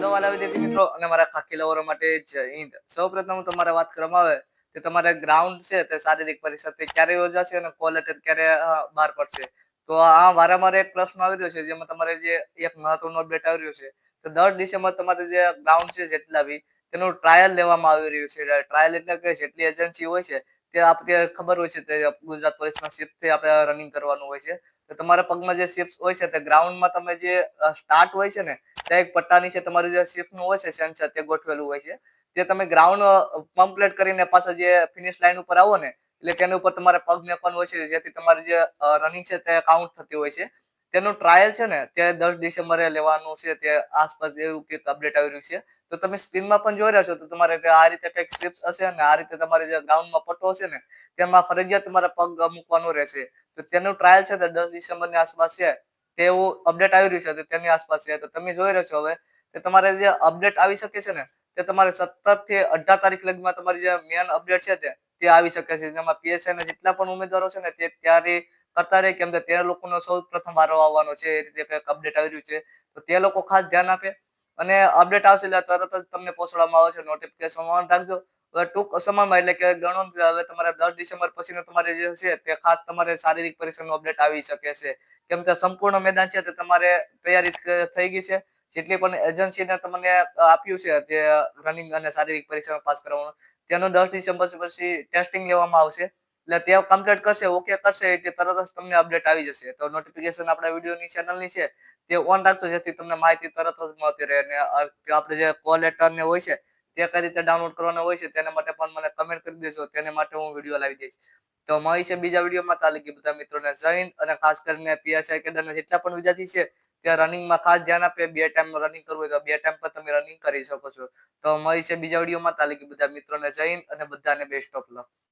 Hello વાલા વિદ્યાર્થી મિત્રો અને મારા ખાખી લવરો માટે જય હિન્દ. સૌપ્રથમ તમારે વાત કરવામાં આવે કે તમારે ગ્રાઉન્ડ છે તે શારીરિક પરીક્ષા તે ક્યારે યોજાશે અને કોલ લેટર ક્યારે બહાર પડશે. તો આ વારંવાર એક પ્રશ્ન આવી રહ્યો છે જેમાં તમારે જે એક મહત્વનો અપડેટ આવી રહ્યો છે તો 10 ડિસેમ્બર તમારે જે ગ્રાઉન્ડ છે જેટલા બી તેનું ટ્રાયલ લેવામાં આવી રહ્યું છે. ટ્રાયલ એટલે કે જેટલી એજન્સી હોય છે તે આપણે ખબર હોય છે તે ગુજરાત પોલીસના શિફ્ટથી આપણે રનિંગ કરવાનું હોય છે. તો તમારા પગમાં જે શિફ્ટ હોય છે તે ગ્રાઉન્ડમાં તમે જે સ્ટાર્ટ હોય છે ને ત્યાં એક પટ્ટા નીચે તમારું જે શિફ્ટનું હોય છે સેન્સર તે ગોઠવેલું હોય છે. તે તમે ગ્રાઉન્ડ કમ્પ્લીટ કરીને પાછા જે ફિનિશ લાઈન ઉપર આવો ને એટલે તેની ઉપર તમારે પગ મેકવાનું હોય છે જેથી તમારી જે રનિંગ છે તે કાઉન્ટ થતી હોય છે. તેનું ટ્રાયલ છે ને તે 10 ડિસેમ્બરે લેવાનું છે. તે આસપાસ એવું કંઈક અપડેટ આવી રહ્યું છે. તો તમે સ્ક્રીનમાં પણ જોઈ રહ્યા છો તો તમારે આ રીતે કંઈક શિફ્ટ હશે અને આ રીતે તમારે જે ગ્રાઉન્ડમાં પટ્ટો હશે ને તેમાં ફરજિયાત તમારે પગ મૂકવાનો રહેશે. તો તેનું ટ્રાયલ છે તે 10 ડિસેમ્બરની આસપાસ છે. તેવું અપડેટ આવી રહ્યું છે તેની આસપાસ છે. તો તમે જોઈ રહ્યો છો હવે કે તમારે જે અપડેટ આવી શકે છે ને તે તમારે 17 થી 18 તારીખ લગીમાં તમારી જે મેન અપડેટ છે તે આવી શકે છે. જેમાં પીએસઆઈ ના જેટલા પણ ઉમેદવારો છે ને તે ત્યારે કરતા રહે કેમ કે તે લોકોનો સૌ પ્રથમ વારો આવવાનો છે. એ રીતે કંઈક અપડેટ આવી રહ્યું છે તો તે લોકો ખાસ ધ્યાન આપે અને અપડેટ આવશે એટલે તરત જ તમને પહોંચાડવામાં આવે છે. નોટિફિકેશન ઓન રાખજો. હવે ટૂંક સમયમાં એટલે કે ગણો હવે તમારે 10 ડિસેમ્બર પછીનો તમારે જે છે તે ખાસ તમારે શારીરિક પરીક્ષાનું અપડેટ આવી શકે છે. કેમ કે સંપૂર્ણ મેદાન છે તે તમારે તૈયારી થઈ ગઈ છે. જેટલી પણ એજન્સીને તમને આપ્યું છે જે રનિંગ અને શારીરિક પરીક્ષામાં પાસ કરવાનું તેનો 10 ડિસેમ્બર પછી ટેસ્ટિંગ લેવામાં આવશે. એટલે તે કમ્પ્લીટ કરશે ઓકે કરશે એટલે તરત જ તમને અપડેટ આવી જશે. તો નોટિફિકેશન આપણા વિડીયોની ચેનલની છે તે ઓન રાખજો જેથી તમને માહિતી તરત જ મળતી રહે. અને આપણે જે કોલ લેટર ને હોય છે તે કઈ રીતે ડાઉનલોડ કરવાનો હોય છે તેના માટે પણ મને કમેન્ટ કરી દેજો. તેને માટે હું વિડીયો લાવી દઈશ. તો મળી છે બીજા વિડીયોમાં. તાલી બધા મિત્રોને જય હિન્દ. અને ખાસ કરીને પીએસઆઈ કેડરના જેટલા પણ વિદ્યાર્થી છે તે રનિંગમાં ખાસ ધ્યાન આપે. 2 ટાઈમ રનિંગ કરવું હોય તો 2 ટાઈમ પર તમે રનિંગ કરી શકો છો. તો મળી છે બીજા વિડીયોમાં. તાલી બધા મિત્રોને જય હિન્દ અને બધાને બેસ્ટ ઓફ લક.